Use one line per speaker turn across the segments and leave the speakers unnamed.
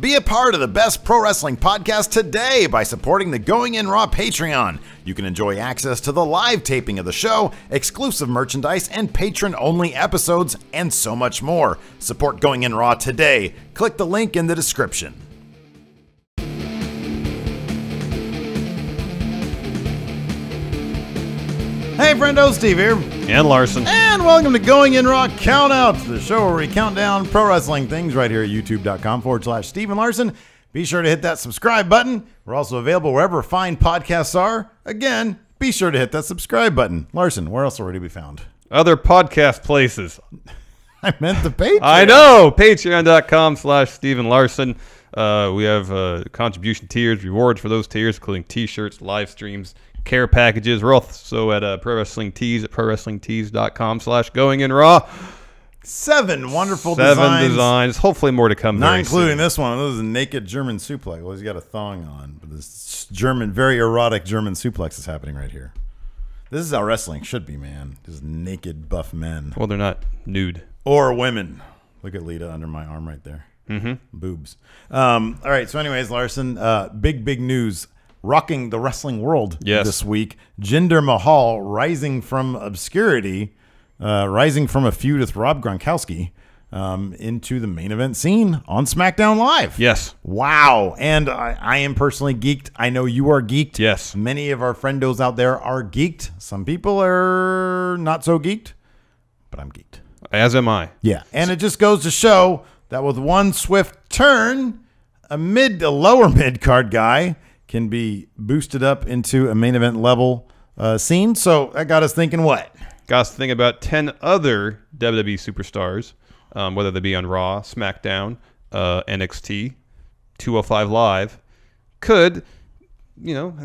Be a part of the best pro wrestling podcast today by supporting the Going In Raw Patreon. You can enjoy access to the live taping of the show, exclusive merchandise, and patron-only episodes, and so much more. Support Going In Raw today. Click the link in the description. Hey friendo, Steve here.
And Larson.
And welcome to Going In Raw Countout, the show where we count down pro wrestling things right here at youtube.com/Steve and Larson. Be sure to hit that subscribe button. We're also available wherever fine podcasts are. Again, be sure to hit that subscribe button. Larson, where else are we to be found?
Other podcast places.
I meant the Patreon.
I know. Patreon.com/Steve and Larson. We have contribution tiers, rewards for those tiers, including t-shirts, live streams, care packages. We're also at Pro Wrestling Tees at prowrestlingtees.com/goinginraw.
7 wonderful
Seven designs. Hopefully more to come.
Not including this one. This is a naked German suplex. Well, he's got a thong on. But this German, very erotic German suplex is happening right here. This is how wrestling should be, man. Just naked, buff men.
Well, they're not nude.
Or women. Look at Lita under my arm right there.
Mm-hmm.
Boobs. All right. So anyways, Larson, big news. Rocking the wrestling world this week. Jinder Mahal rising from obscurity, rising from a feud with Rob Gronkowski into the main event scene on SmackDown Live.
Yes.
Wow. And I am personally geeked. I know you are geeked.
Yes.
Many of our friendos out there are geeked. Some people are not so geeked, but I'm geeked.
As am I.
Yeah. And it just goes to show that with one swift turn, a lower mid-card guy can be boosted up into a main event level scene. So that got us thinking what?
Got us thinking about 10 other WWE superstars, whether they be on Raw, SmackDown, NXT, 205 Live, could,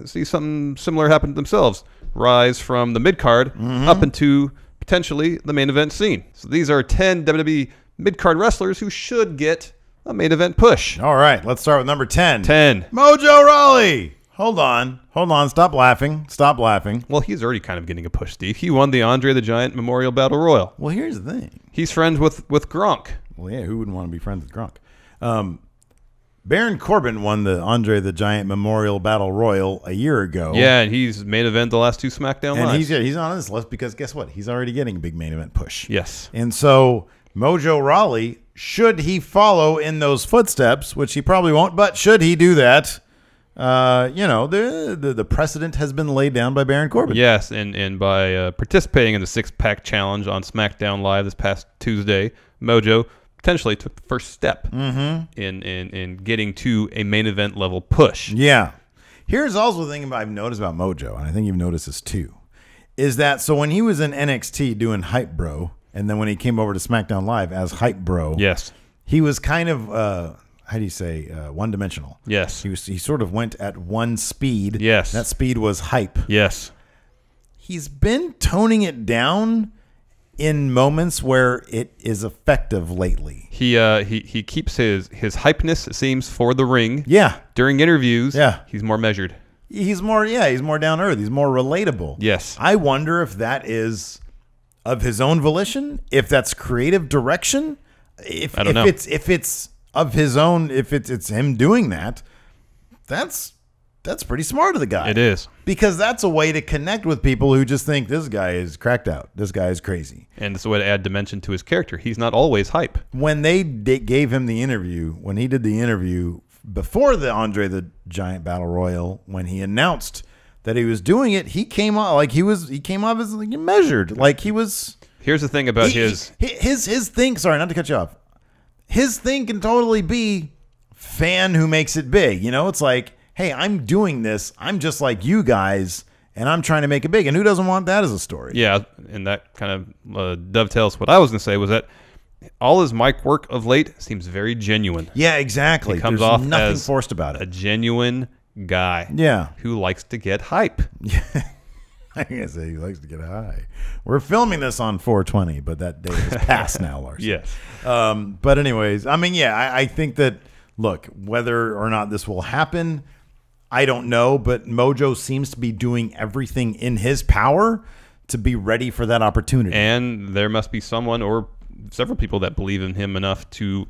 see something similar happen to themselves. Rise from the mid-card up into potentially the main event scene. So these are 10 WWE mid-card wrestlers who should get a main event push.
All right, let's start with number 10.
10.
Mojo Rawley. Hold on. Stop laughing.
Well, he's already kind of getting a push, Steve. He won the Andre the Giant Memorial Battle Royal.
Well, here's the thing.
He's friends with Gronk.
Well, yeah, who wouldn't want to be friends with Gronk? Baron Corbin won the Andre the Giant Memorial Battle Royal a year ago.
Yeah, and he's main event the last 2 SmackDown Lives.
And he's on this list because guess what? He's already getting a big main event push.
Yes.
And so Mojo Rawley, should he follow in those footsteps, which he probably won't, but should he do that, the precedent has been laid down by Baron Corbin.
Yes, and by participating in the 6-pack challenge on SmackDown Live this past Tuesday, Mojo potentially took the first step in getting to a main event level push.
Yeah. Here's also the thing I've noticed about Mojo, and I think you've noticed this too, is that so when he was in NXT doing Hype Bro, and then when he came over to SmackDown Live as Hype Bro,
yes,
he was kind of one-dimensional. Yes, he sort of went at one speed.
Yes,
that speed was hype.
Yes,
he's been toning it down in moments where it is effective lately.
He keeps his hypeness, it seems, for the ring.
Yeah,
during interviews.
Yeah,
he's more measured.
He's more down to earth. He's more relatable.
Yes,
I wonder if that is of his own volition, if that's creative direction, if it's of his own, if it's him doing that, that's pretty smart of the guy.
It is, because
that's a way to connect with people who just think this guy is cracked out, this guy is crazy,
and it's a way to add dimension to his character. He's not always hype.
When they gave him the interview, when he did the interview before the Andre the Giant Battle Royal, when he announced that he was doing it, he came off like he came off as like measured, like he was.
Here's the thing about his
thing. Sorry, not to cut you off. His thing can totally be fan who makes it big. It's like, hey, I'm doing this. I'm just like you guys, and I'm trying to make it big. And who doesn't want that as a story?
Yeah, and that kind of dovetails what I was going to say was that all his mic work of late seems very genuine.
Yeah, exactly.
He comes
There's
off
nothing
as
forced about it.
A genuine guy.
Yeah,
who likes to get hype.
Yeah. I guess he likes to get high. We're filming this on 420, but that day is past now, Larson.
Yes.
But anyways, I mean, yeah, I think that, look, whether or not this will happen, I don't know, but Mojo seems to be doing everything in his power to be ready for that opportunity.
And there must be someone or several people that believe in him enough to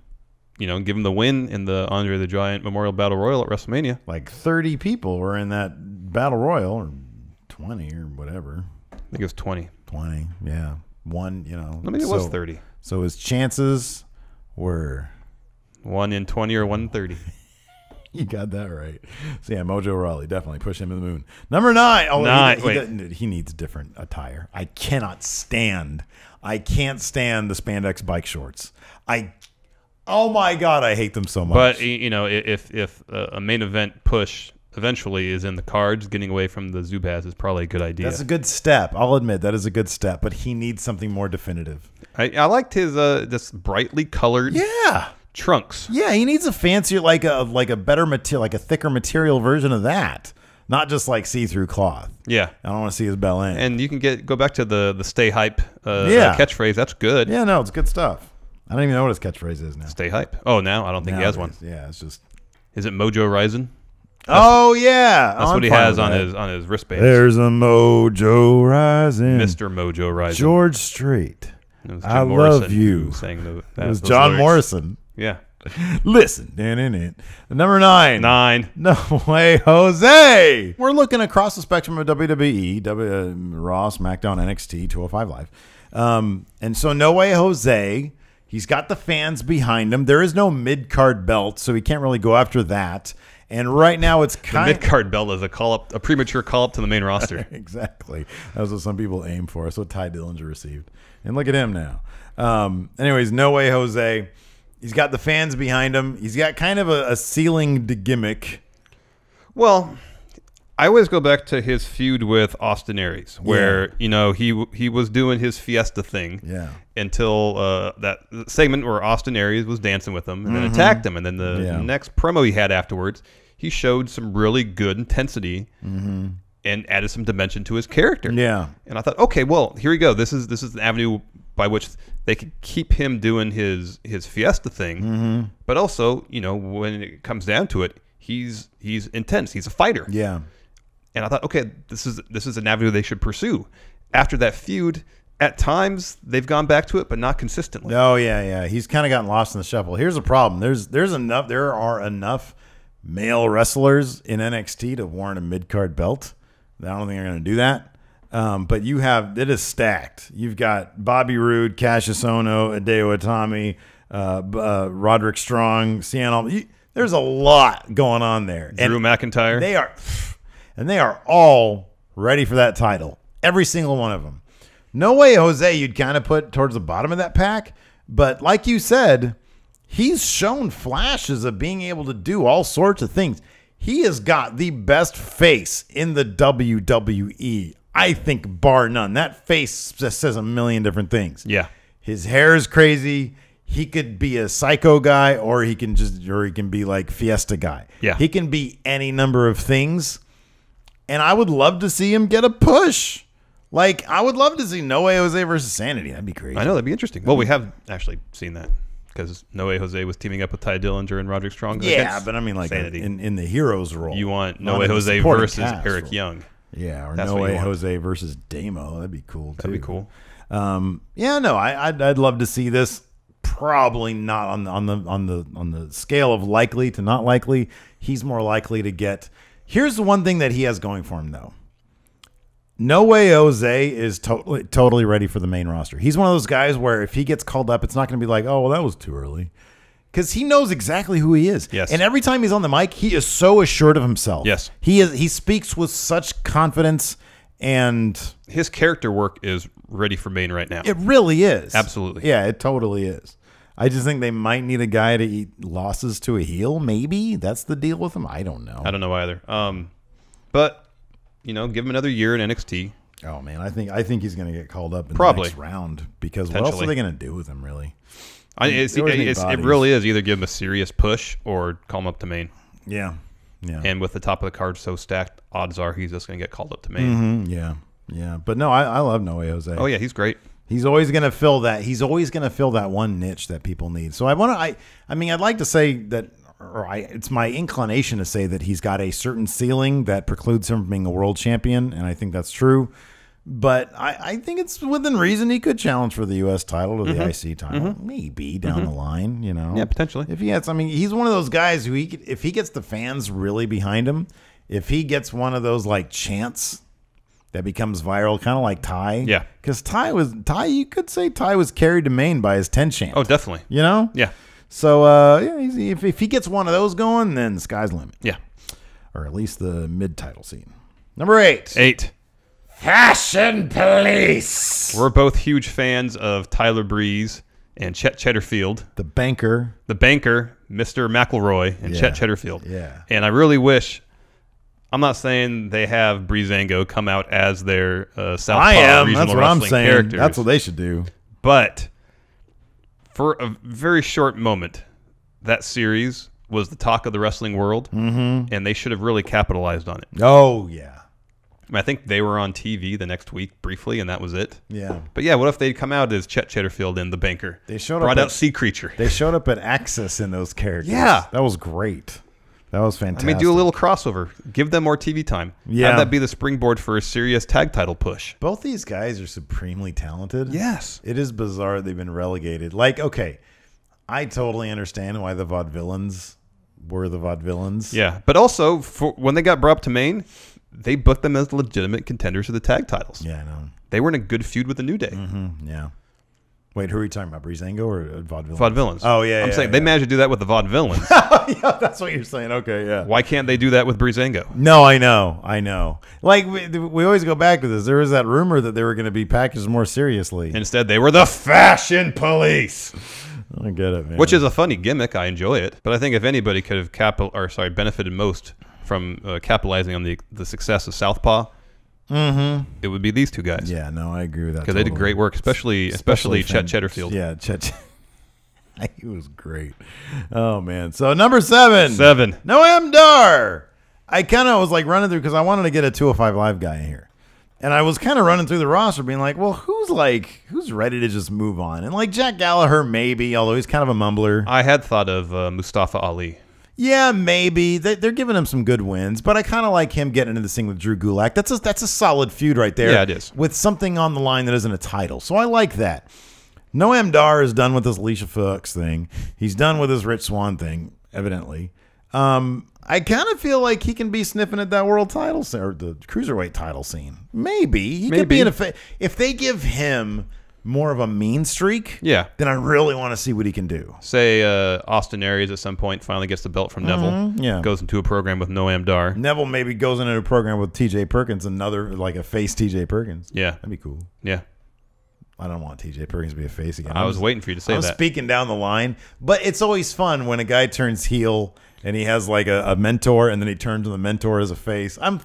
give him the win in the Andre the Giant Memorial Battle Royal at WrestleMania.
Like 30 people were in that Battle Royal, or 20 or whatever.
I think it was 20.
20, yeah. One,
I mean, it was 30.
So his chances were
1 in 20 or 1 in 30.
You got that right. So yeah, Mojo Rawley, definitely push him to the moon. Number 9. Oh,
9.
He needs different attire. I can't stand the spandex bike shorts. Oh my God, I hate them so much.
But if a main event push eventually is in the cards, getting away from the Zubaz is probably a good idea.
That's a good step. I'll admit that is a good step, but he needs something more definitive.
I liked his this brightly colored trunks.
Yeah, he needs a fancier, like a better material, like a thicker material version of that. Not just like see-through cloth.
Yeah.
I don't want to see his bell end.
And you can go back to the stay hype catchphrase. That's good.
Yeah, no, it's good stuff. I don't even know what his catchphrase is now.
Stay hype. Oh, now? I don't think he has one.
Yeah, it's just...
Is it Mojo Rising?
Yeah.
That's what he has on his wristband.
There's a Mojo Rising.
Mr. Mojo Rising.
George Strait. I
Morrison
love you.
Sang
it was John
lyrics.
Morrison.
Yeah.
Listen. Number 9.
9.
No Way Jose. We're looking across the spectrum of WWE, Raw, SmackDown, NXT, 205 Live. And so No Way Jose, he's got the fans behind him. There is no mid-card belt, so he can't really go after that. And right now it's kind
of... The mid-card belt is a premature call-up to the main roster.
Exactly. That's what some people aim for. That's what Ty Dillinger received. And look at him now. Anyways, No Way Jose. He's got the fans behind him. He's got kind of a ceiling gimmick.
Well, I always go back to his feud with Austin Aries, where he was doing his Fiesta thing until that segment where Austin Aries was dancing with him and then attacked him. And then the next promo he had afterwards, he showed some really good intensity and added some dimension to his character. Yeah. And I thought, okay, well, here we go. This is an avenue by which they could keep him doing his Fiesta thing, but also, when it comes down to it, he's intense. He's a fighter. Yeah. And I thought, okay, this is an avenue they should pursue. After that feud, at times they've gone back to it, but not consistently.
Oh yeah. He's kind of gotten lost in the shuffle. Here's the problem. There are enough male wrestlers in NXT to warrant a mid-card belt. I don't think they're going to do that. But it is stacked. You've got Bobby Roode, Cassius Ohno, Hideo Itami, Roderick Strong, Cien. There's a lot going on there.
Drew McIntyre.
They are all ready for that title. Every single one of them. No Way Jose you'd kind of put towards the bottom of that pack. But like you said, he's shown flashes of being able to do all sorts of things. He has got the best face in the WWE. I think bar none. That face just says a million different things. Yeah. His hair is crazy. He could be a psycho guy, or he can be like Fiesta guy. Yeah. He can be any number of things. And I would love to see him get a push. Like, I would love to see No Way Jose versus Sanity. That'd be crazy.
I know, that'd be interesting. Well, we have actually seen that because No Way Jose was teaming up with Ty Dillinger and Roderick Strong.
Yeah, but I mean, like in the hero's role.
You want No Way Jose versus Eric
role.
Young.
Yeah, or No Way Jose versus Damo. That'd be cool too.
That'd be cool.
I'd love to see this. Probably not on the scale of likely to not likely. He's more likely to get. Here's the one thing that he has going for him, though. No Way Jose is totally ready for the main roster. He's one of those guys where if he gets called up, it's not going to be like, oh, well, that was too early. Because he knows exactly who he is. Yes. And every time he's on the mic, he is so assured of himself. Yes. He speaks with such confidence, and
his character work is ready for main right now.
It really is.
Absolutely.
Yeah, it totally is. I just think they might need a guy to eat losses to a heel. Maybe that's the deal with him. I don't know.
I don't know either. But give him another year in NXT.
Oh man, I think he's going to get called up in the next round because what else are they going to do with him? Really,
it really is either give him a serious push or call him up to main. Yeah. And with the top of the card so stacked, odds are he's just going to get called up to main.
Yeah. But no, I love No Way Jose.
Oh yeah, he's great.
He's always going to fill that. He's always going to fill that one niche that people need. So I'd like to say that, it's my inclination to say that he's got a certain ceiling that precludes him from being a world champion, and I think that's true. But I think it's within reason he could challenge for the U.S. title or the IC title, maybe down the line.
Yeah, potentially.
If he has, he's one of those guys who if he gets the fans really behind him, if he gets one of those like chants that becomes viral, kind of like Ty.
Yeah,
because you could say Ty was carried to Maine by his 10 chant.
Oh, definitely.
Yeah. So if he gets one of those going, then the sky's the limit.
Yeah,
or at least the mid-title scene. Number 8. Fashion Police.
We're both huge fans of Tyler Breeze and Chet Cheddarfield.
The banker,
Mr. McElroy, and Chet Cheddarfield.
Yeah.
And I really wish, I'm not saying they have Breezango come out as their Southpaw regional
That's what
wrestling
I'm saying.
characters.
That's what they should do.
But for a very short moment, that series was the talk of the wrestling world, and they should have really capitalized on it.
Oh, yeah.
I think they were on TV the next week briefly, and that was it.
Yeah.
But yeah, what if they'd come out as Chet Cheddarfield and the banker?
They showed
brought
up
out Sea Creature.
They showed up at Access in those characters.
Yeah.
That was great. That was fantastic.
Do a little crossover. Give them more TV time.
Yeah.
Have that be the springboard for a serious tag title push.
Both these guys are supremely talented.
Yes.
It is bizarre they've been relegated. Like, okay, I totally understand why the Vaudevillains were the Vaudevillains.
Yeah. But also, when they got brought up to Maine, they booked them as legitimate contenders for the tag titles.
Yeah, I know.
They were in a good feud with the New Day.
Yeah. Wait, who are you talking about? Breezango or Vaudevillains?
Vaudevillains.
Oh, yeah,
I'm saying they managed to do that with the Vaudevillains.
Yeah, that's what you're saying. Okay, yeah.
Why can't they do that with Breezango?
No, I know. Like, we always go back to this. There was that rumor that they were going to be packaged more seriously.
Instead, they were the Fashion Police.
I get it, man.
Which is a funny gimmick. I enjoy it. But I think if anybody could have benefited most from capitalizing on the success of Southpaw, it would be these two guys.
Yeah, no, I agree with that.
Because they did great work, especially Chet Cheddarfield.
Yeah, Chet. He was great. Oh, man. So, number 7. Noam Dar. I kind of was like running through because I wanted to get a 205 Live guy in here. And I was kind of running through the roster being like, well, who's ready to just move on? And like Jack Gallagher, maybe, although he's kind of a mumbler.
I had thought of Mustafa Ali.
Yeah, maybe. They're giving him some good wins, but I kind of like him getting into this thing with Drew Gulak. That's a solid feud right there.
Yeah, it is. With
something on the line that isn't a title. So I like that. Noam Dar is done with this Alicia Fox thing. He's done with his Rich Swann thing, evidently. I kind of feel like he can be sniffing at that world title or the cruiserweight title scene. Maybe. He could be in if they give him more of a mean streak, then I really want to see what he can do.
Say Austin Aries at some point finally gets the belt from Neville, goes into a program with Noam Dar.
Neville maybe goes into a program with TJ Perkins, like a face TJ Perkins.
Yeah.
That'd be cool.
Yeah.
I don't want TJ Perkins to be a face again.
I was waiting for you to say that.
I'm speaking down the line, but it's always fun when a guy turns heel and he has like a mentor, and then he turns to the mentor as a face. I'm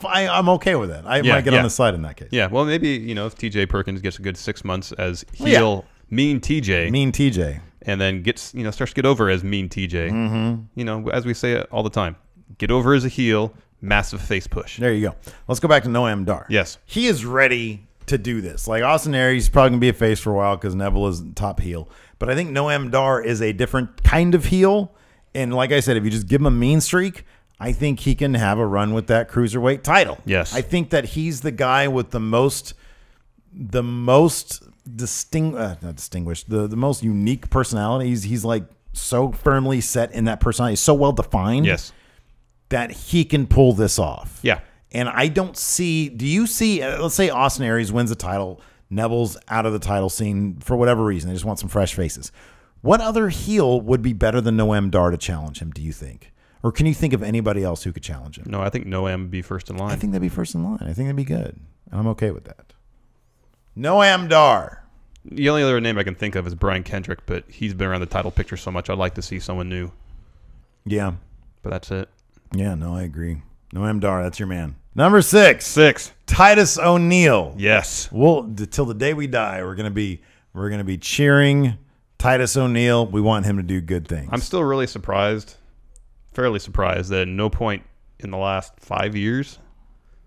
okay with that. I might get on the side in that case.
Yeah, well, maybe if TJ Perkins gets a good 6 months as heel, mean TJ, and then gets starts to get over as mean TJ. As we say it all the time, get over as a heel, massive face push.
There you go. Let's go back to Noam Dar.
Yes,
he is ready to do this. Like Austin Aries, he's probably gonna be a face for a while because Neville is top heel. But I think Noam Dar is a different kind of heel. And like I said, if you just give him a mean streak, I think he can have a run with that cruiserweight title.
Yes.
I think that he's the guy with the most unique personality. He's like so firmly set in that personality, so well defined.
Yes.
That he can pull this off.
Yeah.
And I don't see, do you see, let's say Austin Aries wins the title, Neville's out of the title scene for whatever reason. They just want some fresh faces. What other heel would be better than Noam Dar to challenge him, do you think? Or can you think of anybody else who could challenge him?
No, I think Noam would be first in line.
I think that'd be first in line. I think that'd be good. I'm okay with that. Noam Dar.
The only other name I can think of is Brian Kendrick, but he's been around the title picture so much, I'd like to see someone new.
Yeah.
But that's it.
Yeah, no, I agree. Noam Dar, that's your man. Number 6. Titus O'Neil.
Yes.
Well, till the day we die, we're gonna be cheering Titus O'Neil. We want him to do good things.
I'm still really fairly surprised that at no point in the last 5 years,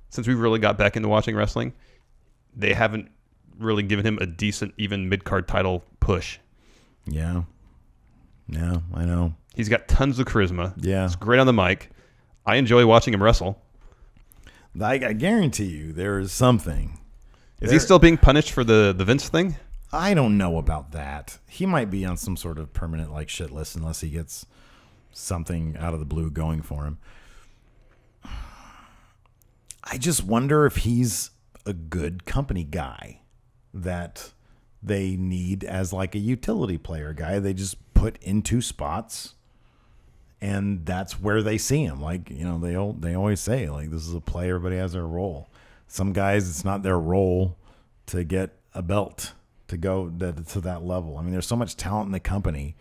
since we really got back into watching wrestling, they haven't really given him a decent, even mid-card title push.
Yeah. Yeah, I know.
He's got tons of charisma.
Yeah.
He's great on the mic. I enjoy watching him wrestle.
I guarantee you there is something
Is he still being punished for the Vince thing?
I don't know about that. He might be on some sort of permanent like shit list unless he gets something out of the blue going for him. I just wonder if he's a good company guy that they need as like a utility player guy. They just put into spots, and that's where they see him. Like, you know, they always say like this is a play. Everybody has their role. Some guys, it's not their role to get a belt to go to that level. I mean, there's so much talent in the company.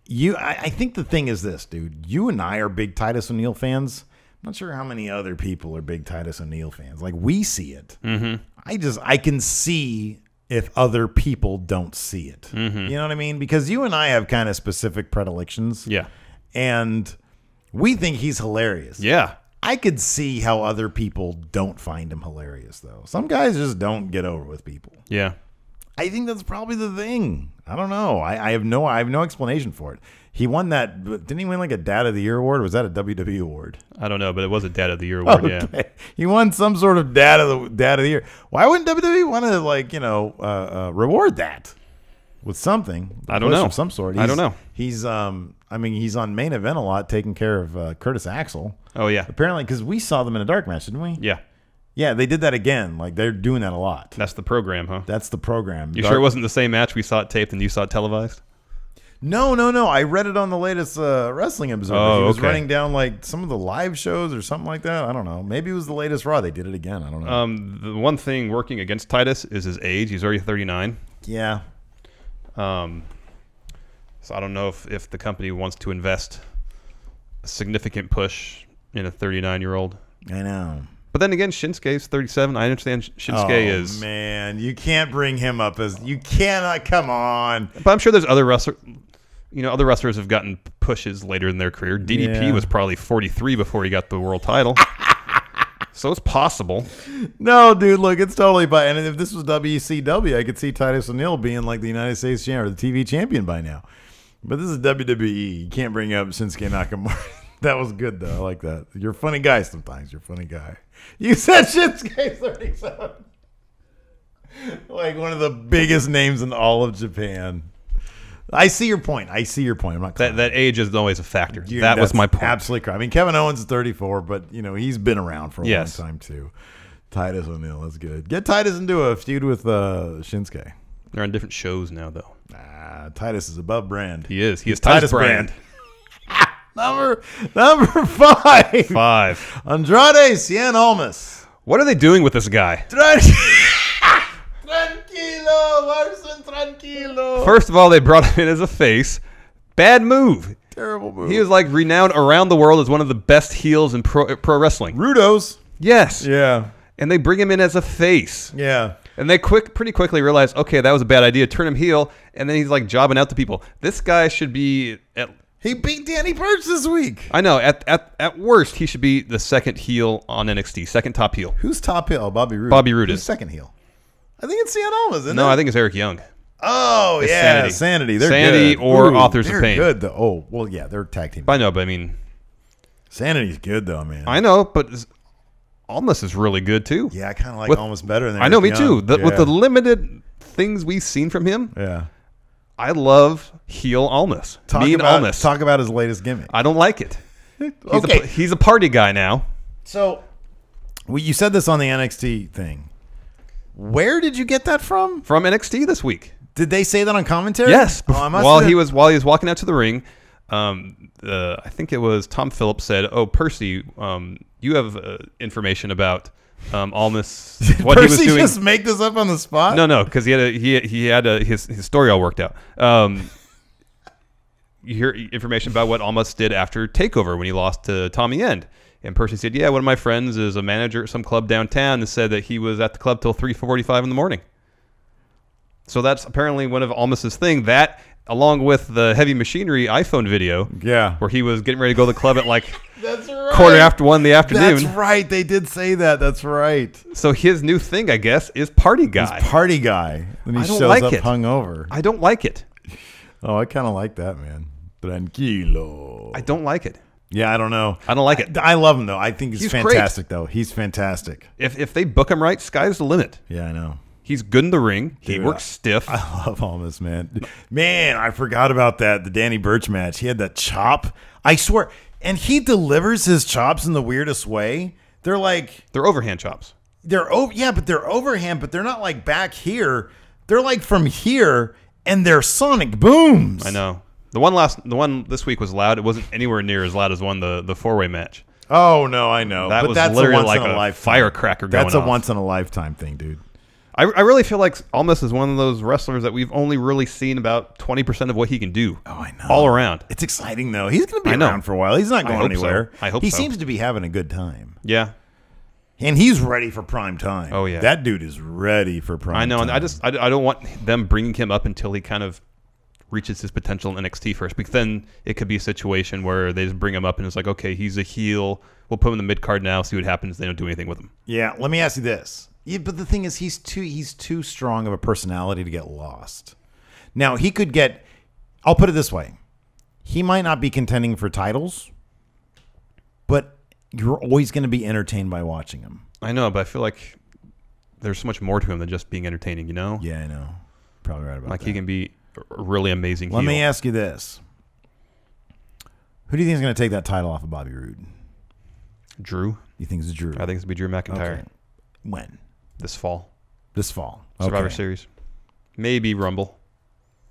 I think the thing is this, dude. You and I are big Titus O'Neil fans. I'm not sure how many other people are big Titus O'Neil fans. Like, we see it. Mm-hmm. I can see if other people don't see it. Mm-hmm. You know what I mean? Because you and I have kind of specific predilections.
Yeah.
And we think he's hilarious.
Yeah.
I could see how other people don't find him hilarious, though. Some guys just don't get over with people.
Yeah.
I think that's probably the thing. I don't know. I have no explanation for it. He won that. Didn't he win like a Dad of the Year award? Or was that a WWE award?
I don't know, but it was a Dad of the Year award. Okay. Yeah.
He won some sort of Dad of the Year. Why wouldn't WWE want to reward that with something?
I don't know.
Of some sort.
I don't know.
He's he's on Main Event a lot, taking care of Curtis Axel.
Oh yeah.
Apparently, because we saw them in a dark match, didn't we?
Yeah.
Yeah, they did that again. Like, they're doing that a lot.
That's the program, huh?
That's the program.
You sure it wasn't the same match we saw it taped and you saw it televised?
No. I read it on the latest Wrestling Observer.
Oh,
he was running down like some of the live shows or something like that. I don't know. Maybe it was the latest Raw. They did it again. I don't know.
The one thing working against Titus is his age. He's already 39.
Yeah.
So I don't know if the company wants to invest a significant push in a 39-year-old.
I know.
But then again, Shinsuke's 37. I understand Shinsuke is...
Oh, man. You can't bring him up as... You cannot... Come on.
But I'm sure there's other wrestlers... You know, other wrestlers have gotten pushes later in their career. DDP was probably 43 before he got the world title. So it's possible.
No, dude, look, it's totally... And if this was WCW, I could see Titus O'Neil being like the United States champion or the TV champion by now. But this is WWE. You can't bring up Shinsuke Nakamura. That was good, though. I like that. You're a funny guy sometimes. You're a funny guy. You said Shinsuke 37. Like one of the biggest names in all of Japan. I see your point. I'm not
that age is always a factor. That was my point.
Absolutely correct. I mean, Kevin Owens is 34, but you know he's been around for a long time too. Titus O'Neil, that's good. Get Titus into a feud with Shinsuke.
They're on different shows now, though.
Titus is above brand.
He is. He is Titus brand.
Number 5. Andrade, Cien, Almas.
What are they doing with this guy?
Tranquilo, Larson, tranquilo.
First of all, they brought him in as a face. Bad move.
Terrible move.
He was like renowned around the world as one of the best heels in pro wrestling.
Rudos.
Yes.
Yeah.
And they bring him in as a face.
Yeah.
And they pretty quickly realize, okay, that was a bad idea. Turn him heel. And then he's like jobbing out to people. This guy should be
He beat Danny Burch this week.
I know. At worst, he should be the second heel on NXT. Second top heel.
Who's top heel? Bobby Roode.
Bobby Roode
Who's
is.
second heel? I think it's Cien Almas, isn't it?
No, I think it's Eric Young.
Oh,
it's
yeah. Sanity. They're
Sanity
good.
or Authors of Pain.
They're good, though. Oh, well, yeah, they're tag team.
I know, but I mean...
Sanity's good, though, man.
I know, but Almas is really good, too.
Yeah, I kind of like Almas better than Eric
I know, me
Young.
too. With the limited things we've seen from him,
yeah,
I love heel Almas. Almas.
Talk about his latest gimmick.
I don't like it.
Okay.
He's a party guy now.
So, you said this on the NXT thing. Where did you get that from?
From NXT this week.
Did they say that on commentary?
Yes. While he was walking out to the ring, I think it was Tom Phillips said, "Oh, Percy, you have information about Almas."
What Percy he was doing. Just make this up on the spot?
No, because he had his story all worked out. You hear information about what Almas did after Takeover when he lost to Tommy End. And Percy said, yeah, one of my friends is a manager at some club downtown and said that he was at the club till 3:45 in the morning. So that's apparently one of Almas's thing. That, along with the Heavy Machinery iPhone video, where he was getting ready to go to the club at like
that's right.
quarter after 1 in the afternoon.
That's right. They did say that. That's right.
So his new thing, I guess, is party guy.
He's party guy. Then he shows up hungover.
I don't like it.
Oh, I kind of like that, man. Tranquilo.
I don't like it.
Yeah, I don't know.
I don't like it.
I love him though. I think he's fantastic
great.
though. He's fantastic.
If they book him right, sky's the limit.
Yeah, I know.
He's good in the ring. He
Dude,
works stiff.
I love Almas, man. Man, I forgot about that. The Danny Burch match. He had that chop. I swear. And he delivers his chops in the weirdest way. They're
overhand chops.
But they're overhand, but they're not like back here. They're like from here, and they're sonic booms.
I know. The one this week was loud. It wasn't anywhere near as loud as the 4-way match.
Oh no, I know.
That
but
was
that's
literally
a once
like
in a
a
lifetime.
firecracker going off.
That's a once in a lifetime thing, dude.
I really feel like Almas is one of those wrestlers that we've only really seen about 20% of what he can do.
Oh, I know.
All around.
It's exciting, though. He's going to be around for a while. He's not going anywhere.
So. I hope
he
so.
seems to be having a good time.
Yeah.
And he's ready for prime time.
Oh, yeah.
That dude is ready for prime time.
I know, and I don't want them bringing him up until he kind of reaches his potential in NXT first, because then it could be a situation where they just bring him up and it's like, okay, he's a heel. We'll put him in the mid-card now, see what happens. They don't do anything with him.
Yeah, let me ask you this. Yeah, but the thing is, he's too strong of a personality to get lost. Now, he could get... I'll put it this way. He might not be contending for titles, but you're always going to be entertained by watching him.
I know, but I feel like there's so much more to him than just being entertaining, you know?
Yeah, I know. Probably right about that.
Like, he can be a really amazing heel.
Let me ask you this. Who do you think is going to take that title off of Bobby Roode?
Drew.
You think it's Drew?
I think it's going to be Drew McIntyre.
Okay. When?
This fall.
This fall.
Survivor Series. Maybe Rumble.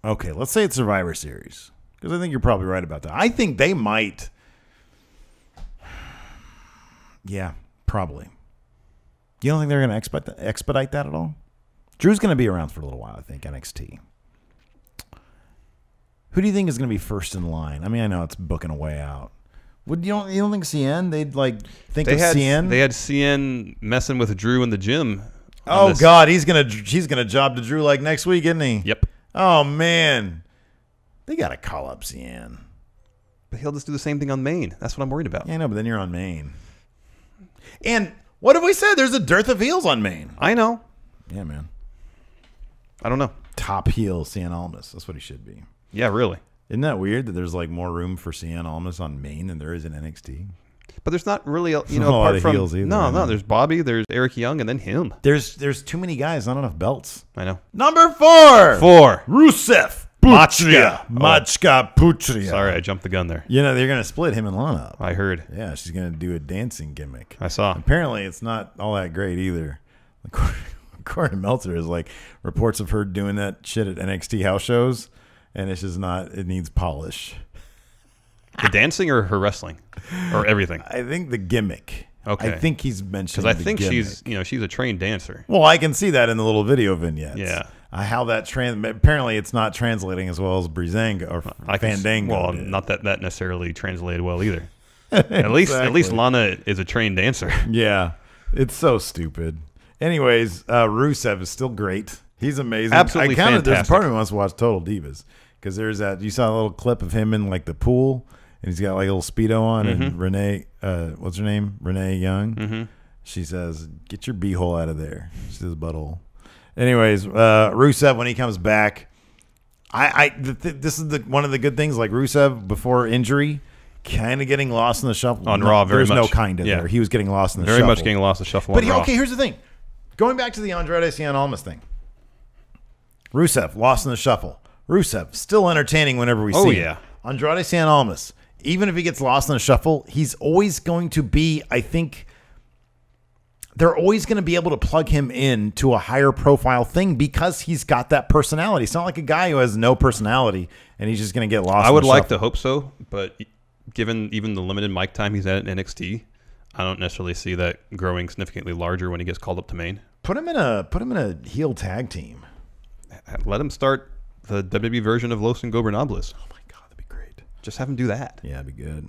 Okay, let's say it's Survivor Series, because I think you're probably right about that. I think they might. Yeah, probably. You don't think they're going to expedite that at all? Drew's going to be around for a little while, I think, NXT. Who do you think is going to be first in line? I mean, I know it's booking a way out. You don't think Cien? They'd think of Cien?
They had Cien messing with Drew in the gym.
Oh God, he's gonna job to Drew like next week, isn't he?
Yep.
Oh man, they gotta call up Cien.
But he'll just do the same thing on Main. That's what I'm worried about.
Yeah, I know, but then you're on Main. And what have we said? There's a dearth of heels on Main.
I know.
Yeah, man.
I don't know.
Top heel Cien Almas. That's what he should be.
Yeah, really.
Isn't that weird that there's like more room for Cien Almas on Main than there is in NXT?
But there's not really,
a
apart
lot of
from
heels either,
no. There's Bobby, there's Eric Young, and then him.
There's too many guys, not enough belts.
I know.
Number 4,
Rusev,
Machka Putria.
Sorry, I jumped the gun there.
You know they're gonna split him and Lana up.
I heard.
Yeah, she's gonna do a dancing gimmick.
I saw.
Apparently, it's not all that great either. According to Meltzer, is like reports of her doing that shit at NXT house shows, and it's just not. It needs polish.
The dancing or her wrestling, or everything.
I think the gimmick.
Okay.
I think he's mentioned
because I think
gimmick.
she's a trained dancer.
Well, I can see that in the little video vignettes.
Yeah.
How that apparently it's not translating as well as Breezango or Fandango.
Well,
did.
not that necessarily translated well either. At least Lana is a trained dancer.
Yeah, it's so stupid. Anyways, Rusev is still great. He's amazing.
Absolutely fantastic.
There's part of me who wants to watch Total Divas because there's that. You saw a little clip of him in like the pool, and he's got like a little Speedo on, and Renee, what's her name? Renee Young.
Mm-hmm.
She says, "Get your beehole out of there." She says, "Butthole." Anyways, Rusev when he comes back, this is one of the good things. Like Rusev before injury, kind of getting lost in the shuffle
on Raw. Very
much.
There's
no kind of there. He was getting lost in the
very
shuffle.
much getting lost in the shuffle.
But
on Raw.
Okay, here's the thing. Going back to the Andrade Cien Almas thing, Rusev lost in the shuffle. Rusev still entertaining whenever we see him.
Yeah.
Andrade Cien Almas, even if he gets lost in the shuffle, he's always going to be. I think they're always going to be able to plug him into a higher profile thing because he's got that personality. It's not like a guy who has no personality and he's just going to get lost.
I would like to hope so, but given even the limited mic time he's at NXT, I don't necessarily see that growing significantly larger when he gets called up to Main.
Put him in a heel tag team.
Let him start the WWE version of Los Ingobernables.
Oh my God, that'd be great.
Just have him do that.
Yeah, that'd be good.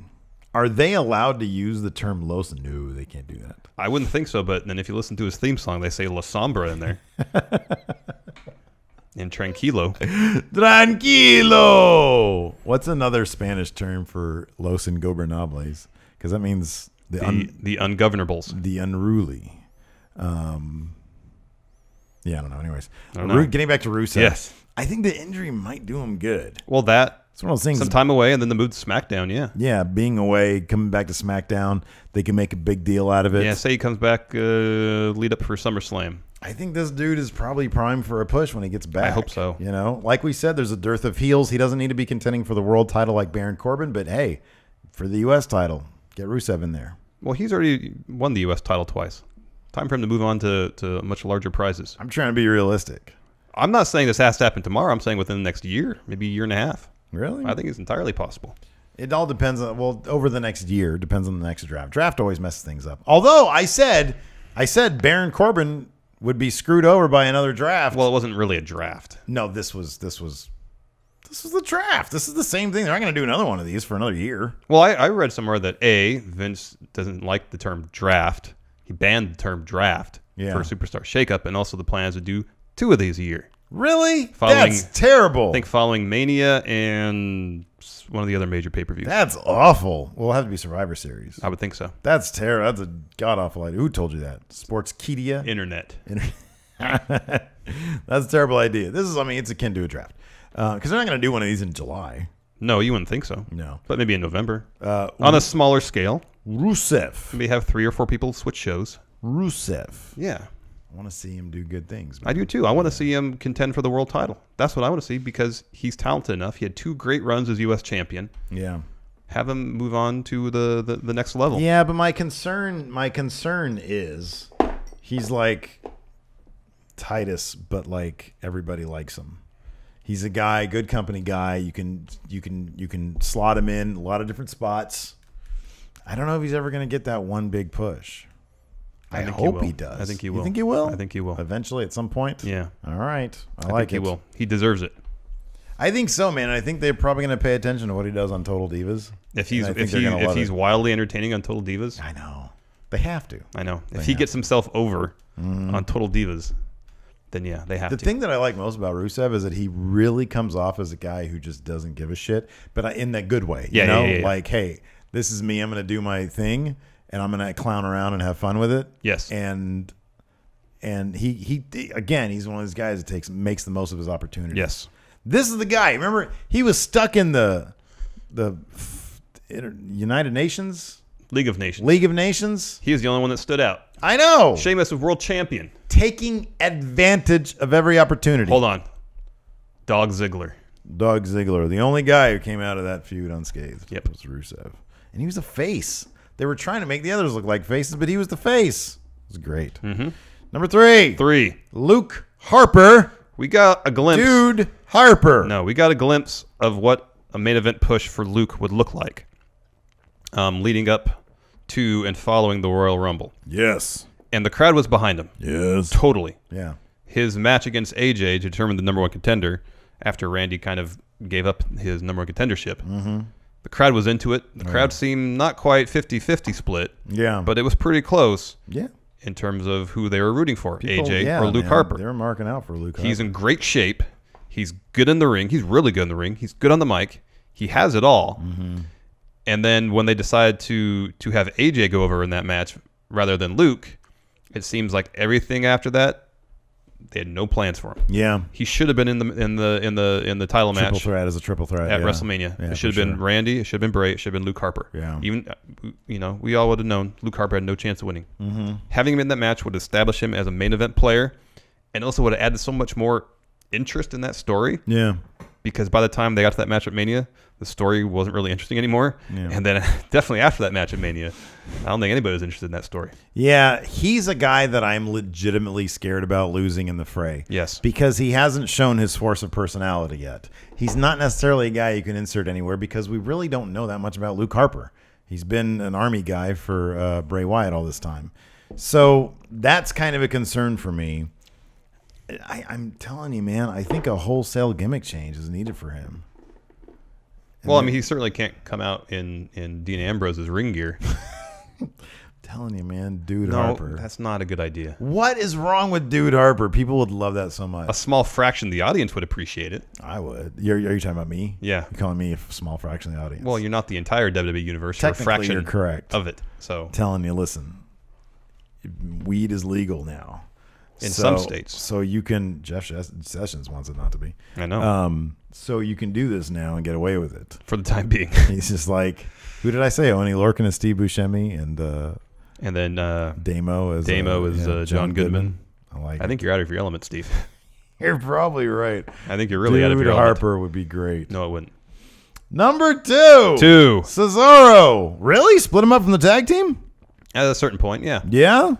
Are they allowed to use the term Los? No, they can't do that.
I wouldn't think so, but then if you listen to his theme song, they say La Sombra in there. And Tranquilo.
Tranquilo! What's another Spanish term for Los Ingobernables? Because that means
the ungovernables.
The unruly. Yeah, I don't know. Anyways,
I don't know.
Getting back to Rusev.
Yes.
I think the injury might do him good.
Well, that
It's one of those things.
Some time away, and then the move to SmackDown. Yeah.
Yeah, being away, coming back to SmackDown, they can make a big deal out of it.
Yeah. Say he comes back, lead up for SummerSlam.
I think this dude is probably primed for a push when he gets back.
I hope so.
You know, like we said, there's a dearth of heels. He doesn't need to be contending for the world title like Baron Corbin, but hey, for the U.S. title, get Rusev in there.
Well, he's already won the U.S. title twice. Time for him to move on to much larger prizes.
I'm trying to be realistic.
I'm not saying this has to happen tomorrow. I'm saying within the next year, maybe a year and a half.
Really?
I think it's entirely possible.
It all depends on, well, over the next year, depends on the next draft. Draft always messes things up. Although I said Baron Corbin would be screwed over by another draft.
Well, it wasn't really a draft.
No, this was the draft. This is the same thing. They're not going to do another one of these for another year.
Well, I read somewhere that Vince doesn't like the term draft. He banned the term draft for a superstar shakeup, and also the plans to do 2 of these a year.
Really? That's terrible.
I think following Mania and one of the other major pay-per-views.
That's awful. Well, it'll have to be Survivor Series.
I would think so.
That's terrible. That's a god-awful idea. Who told you that? Sportskeeda?
Internet.
That's a terrible idea. It's akin to a draft. Because they're not going to do one of these in July.
No, you wouldn't think so.
No.
But maybe in November. On a smaller scale.
Rusev.
Maybe have 3 or 4 people switch shows.
Rusev.
Yeah.
I want to see him do good things. Man.
I do too. I want to see him contend for the world title. That's what I want to see because he's talented enough. He had 2 great runs as U.S. champion.
Yeah.
Have him move on to the next level.
Yeah, but my concern is he's like Titus, but like everybody likes him. He's a guy, good company guy. You can slot him in a lot of different spots. I don't know if he's ever going to get that one big push. I hope he does.
I think he will.
You think he will?
I think he will.
Eventually, at some point?
Yeah.
All right. I
think he will. He deserves it.
I think so, man. I think they're probably going to pay attention to what he does on Total Divas.
If he's wildly entertaining on Total Divas.
I know. They have to.
I know. If he gets himself over on Total Divas, then yeah, they have to.
The thing that I like most about Rusev is that he really comes off as a guy who just doesn't give a shit, but in that good way.
Yeah,
Yeah. Like, hey, this is me. I'm going to do my thing. And I'm going to clown around and have fun with it.
Yes.
And he again, he's one of those guys that makes the most of his opportunities.
Yes.
This is the guy. Remember, he was stuck in the United Nations?
League of Nations.
League of Nations.
He was the only one that stood out.
I know.
Sheamus was world champion.
Taking advantage of every opportunity.
Hold on. Dog Ziggler.
The only guy who came out of that feud unscathed was Rusev. And he was a face. They were trying to make the others look like faces, but he was the face. It was great.
Mm-hmm.
Number 3. Luke Harper.
We got a glimpse.
Dude Harper.
No, we got a glimpse of what a main event push for Luke would look like leading up to and following the Royal Rumble.
Yes.
And the crowd was behind him.
Yes.
Totally.
Yeah.
His match against AJ to determine the number 1 contender after Randy kind of gave up his number 1 contendership.
Mm-hmm.
The crowd was into it. The crowd seemed not quite 50-50 split.
Yeah.
But it was pretty close.
Yeah.
In terms of who they were rooting for,
People,
AJ or Luke Harper.
They were marking out for Luke Harper.
He's in great shape. He's good in the ring. He's really good in the ring. He's good on the mic. He has it all.
Mm-hmm.
And then when they decided to have AJ go over in that match rather than Luke, it seems like everything after that, they had no plans for him.
Yeah,
he should have been in the title match.
Triple threat as a triple threat
at WrestleMania.
Yeah,
it should have been Randy. It should have been Bray. It should have been Luke Harper.
Yeah,
even we all would have known Luke Harper had no chance of winning.
Mm-hmm.
Having him in that match would establish him as a main event player, and also would have added so much more interest in that story.
Yeah,
because by the time they got to that match at Mania, the story wasn't really interesting anymore. Yeah. And then definitely after that match at Mania, I don't think anybody was interested in that story.
Yeah, he's a guy that I'm legitimately scared about losing in the fray.
Yes.
Because he hasn't shown his force of personality yet. He's not necessarily a guy you can insert anywhere because we really don't know that much about Luke Harper. He's been an Army guy for Bray Wyatt all this time. So that's kind of a concern for me. I'm telling you, man, I think a wholesale gimmick change is needed for him.
Well, I mean, he certainly can't come out in Dean Ambrose's ring gear.
Telling you, man, Dude Harper.
No, that's not a good idea.
What is wrong with Dude Harper? People would love that so much.
A small fraction of the audience would appreciate it.
I would. Are you talking about me?
Yeah.
You're calling me a small fraction of the audience.
Well, you're not the entire WWE universe. You're a fraction
you're correct.
of it. So
telling you, listen, weed is legal now.
In some states.
So you can, Jeff Sessions wants it not to be.
I know.
So you can do this now and get away with it.
For the time being.
He's just like, who did I say? Oni Lorcan and Steve Buscemi, and
then
Damo is
John Goodman.
I
think you're out of your element, Steve.
You're probably right.
I think you're really out of your element.
Harper would be great.
No, it wouldn't.
Number 2. Cesaro. Really? Split him up from the tag team?
At a certain point, yeah.
Yeah?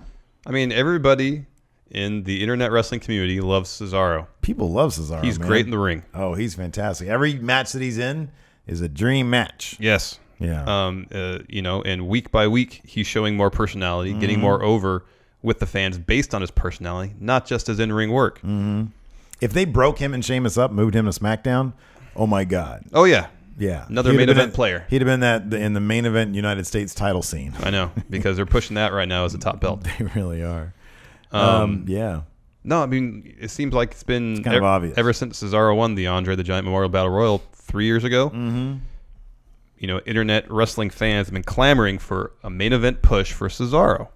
I mean, everybody in the internet wrestling community loves Cesaro.
People love Cesaro.
He's great in the ring.
Oh, he's fantastic. Every match that he's in is a dream match.
Yes.
Yeah.
And week by week, he's showing more personality, getting more over with the fans based on his personality, not just his in-ring work.
Mm-hmm. If they broke him and Sheamus up, moved him to SmackDown, oh my God.
Oh yeah.
Yeah.
Another main event player.
He'd have been in the main event United States title scene.
I know, because they're pushing that right now as a top belt.
They really are. Yeah.
No, I mean, it seems like it's been
kind of obvious.
Ever since Cesaro won the Andre the Giant Memorial Battle Royal 3 years ago. Mm-hmm. Internet wrestling fans have been clamoring for a main event push for Cesaro.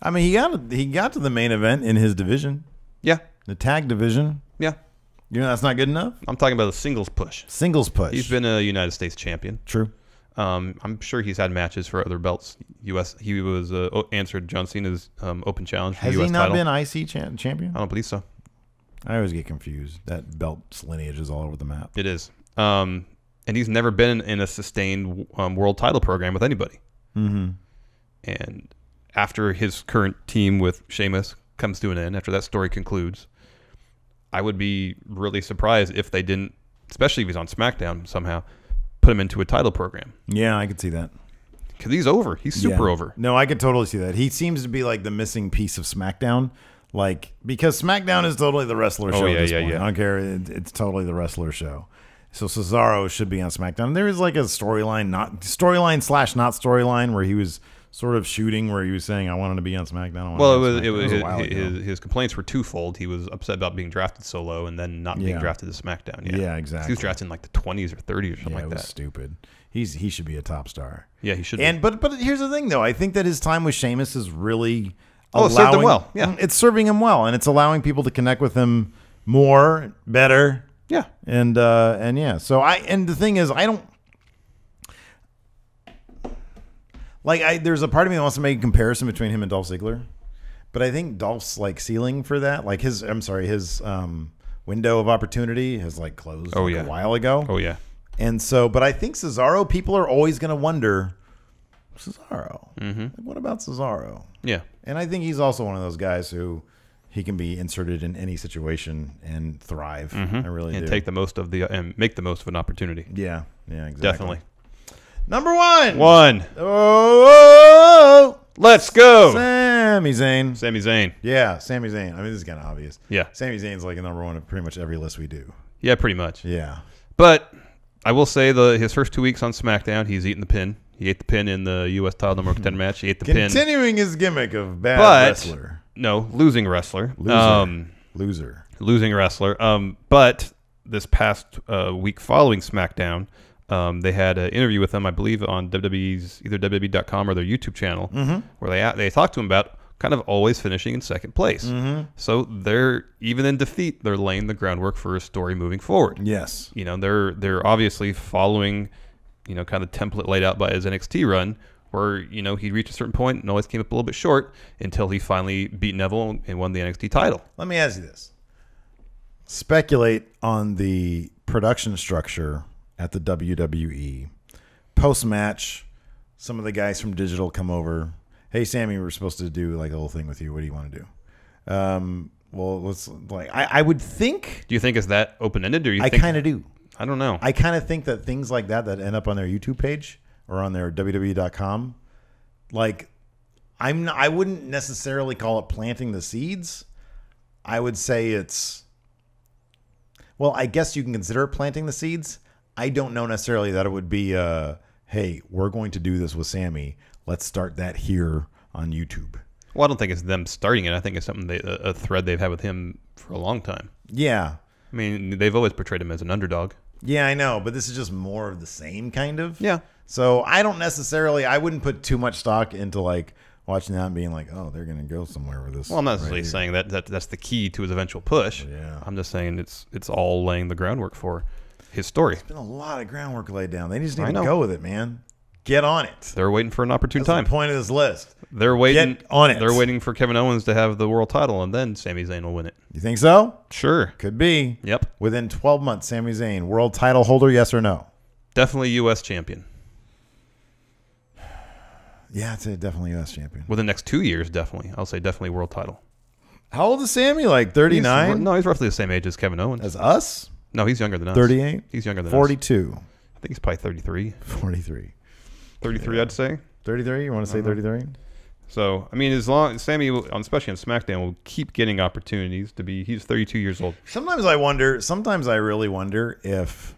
I mean, he got to the main event in his division.
Yeah.
The tag division.
Yeah.
That's not good enough?
I'm talking about a singles push.
Singles push.
He's been a United States champion.
True.
I'm sure he's had matches for other belts. U.S. He was answered John Cena's open challenge for
Has
U.S.
he not
title.
been IC champion?
I don't believe so.
I always get confused. That belt's lineage is all over the map.
It is. And he's never been in a sustained world title program with anybody. Mm-hmm. And after his current team with Sheamus comes to an end, after that story concludes, I would be really surprised if they didn't, especially if he's on SmackDown somehow, put him into a title program.
Yeah, I could see that.
Because he's over. He's super over.
No, I could totally see that. He seems to be like the missing piece of SmackDown. Because SmackDown is totally the wrestler show at this point. I don't care. It's totally the wrestler show. So Cesaro should be on SmackDown. There is like a storyline, not storyline where he was sort of shooting, where he was saying, "I wanted to be on SmackDown."
His complaints were twofold. He was upset about being drafted so low, and then not being drafted to SmackDown.
Yeah, exactly.
He was drafted in like the 20s or 30s or something like that.
It was stupid. He should be a top star.
Yeah, he should.
But here's the thing, though. I think that his time with Sheamus is really
it served him well. Yeah,
it's serving him well, and it's allowing people to connect with him more, better.
Yeah,
and yeah. So the thing is, I don't like. There's a part of me that wants to make a comparison between him and Dolph Ziggler, but I think Dolph's like ceiling for that, like his window of opportunity has like closed a while ago.
Oh yeah.
And so, but I think Cesaro, people are always going to wonder, Cesaro. Mm-hmm. Like, what about Cesaro?
Yeah.
And I think he's also one of those guys who he can be inserted in any situation and thrive. Mm-hmm. I really do.
And make the most of an opportunity.
Yeah. Yeah, exactly.
Definitely.
Number 1.
Oh, let's go.
Sami Zayn.
Sami Zayn.
Yeah, Sami Zayn. I mean, this is kind of obvious.
Yeah.
Sami Zayn's like a number 1 of pretty much every list we do.
Yeah, pretty much.
Yeah.
But I will say his first 2 weeks on SmackDown, he's eating the pin. He ate the pin in the U.S. title number contender match. He ate the pin.
Continuing his gimmick of bad wrestler.
No, losing wrestler.
Loser.
Losing wrestler. But this past week following SmackDown, they had an interview with him, I believe, on WWE's either WWE.com or their YouTube channel, where they talked to him about kind of always finishing in second place. Mm-hmm. So they're, even in defeat, they're laying the groundwork for a story moving forward.
Yes.
They're obviously following, kind of template laid out by his NXT run, where, he reached a certain point and always came up a little bit short until he finally beat Neville and won the NXT title.
Let me ask you this. Speculate on the production structure at the WWE. Post-match, some of the guys from Digital come over. Hey, Sammy, we're supposed to do like a little thing with you. What do you want to do? Well, let's I would think.
Do you think it's that open-ended, or
I kind of do.
I don't know.
I kind of think that things like that end up on their YouTube page or on their WWE.com, like I wouldn't necessarily call it planting the seeds. I would say it's, well, I guess you can consider it planting the seeds. I don't know necessarily that it would be, hey, we're going to do this with Sammy. Let's start that here on YouTube.
Well, I don't think it's them starting it. I think it's something a thread they've had with him for a long time.
Yeah.
I mean, they've always portrayed him as an underdog.
Yeah, I know, but this is just more of the same kind of.
Yeah.
So I wouldn't put too much stock into like watching that and being like, oh, they're going to go somewhere with this.
Well, I'm not necessarily saying that's the key to his eventual push.
Yeah.
I'm just saying it's all laying the groundwork for. his story.
There's been a lot of groundwork laid down. They just need to go with it, man. Get on it.
They're waiting for an opportune time.
That's the point of this list.
They're waiting
Get on it.
They're waiting for Kevin Owens to have the world title, and then Sami Zayn will win it.
You think so?
Sure.
Could be.
Yep.
Within 12 months, Sami Zayn, world title holder, yes or no?
Definitely U.S. champion.
Yeah, I'd say definitely U.S. champion.
Within the next 2 years, definitely. I'll say definitely world title.
How old is Sami? Like 39?
No, he's roughly the same age as Kevin Owens.
As us?
No, he's younger than us.
38?
He's younger than
42.
us. I think he's probably 33.
43.
33, I'd say.
33? You want to say 33?
So, I mean, as long as Sami, especially on SmackDown, will keep getting opportunities to be. He's 32 years old.
Sometimes I really wonder if.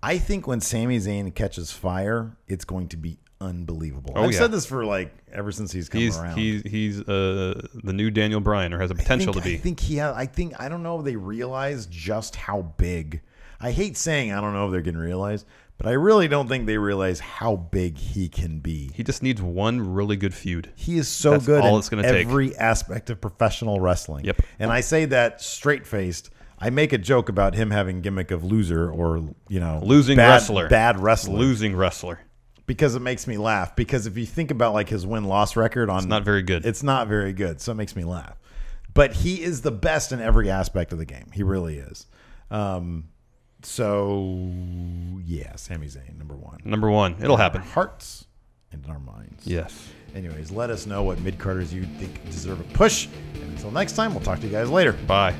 I think when Sami Zayn catches fire, it's going to be unbelievable. I've said this for ever since he's come around.
He's the new Daniel Bryan, or has a potential to be.
I don't know if they realize just how big. I hate saying I don't know if they're going to realize, but I really don't think they realize how big he can be.
He just needs one really good feud.
He is so good in every aspect of professional wrestling.
Yep.
And I say that straight-faced. I make a joke about him having gimmick of loser or,
losing wrestler.
Bad wrestler.
Losing wrestler.
Because it makes me laugh. Because if you think about his win-loss record it's
not very good.
It's not very good, so it makes me laugh. But he is the best in every aspect of the game. He really is. So, yeah, Sami Zayn, number one.
Number one. It'll happen.
In our hearts and in our minds.
Yes.
Anyways, let us know what mid-carders you think deserve a push. And until next time, we'll talk to you guys later.
Bye.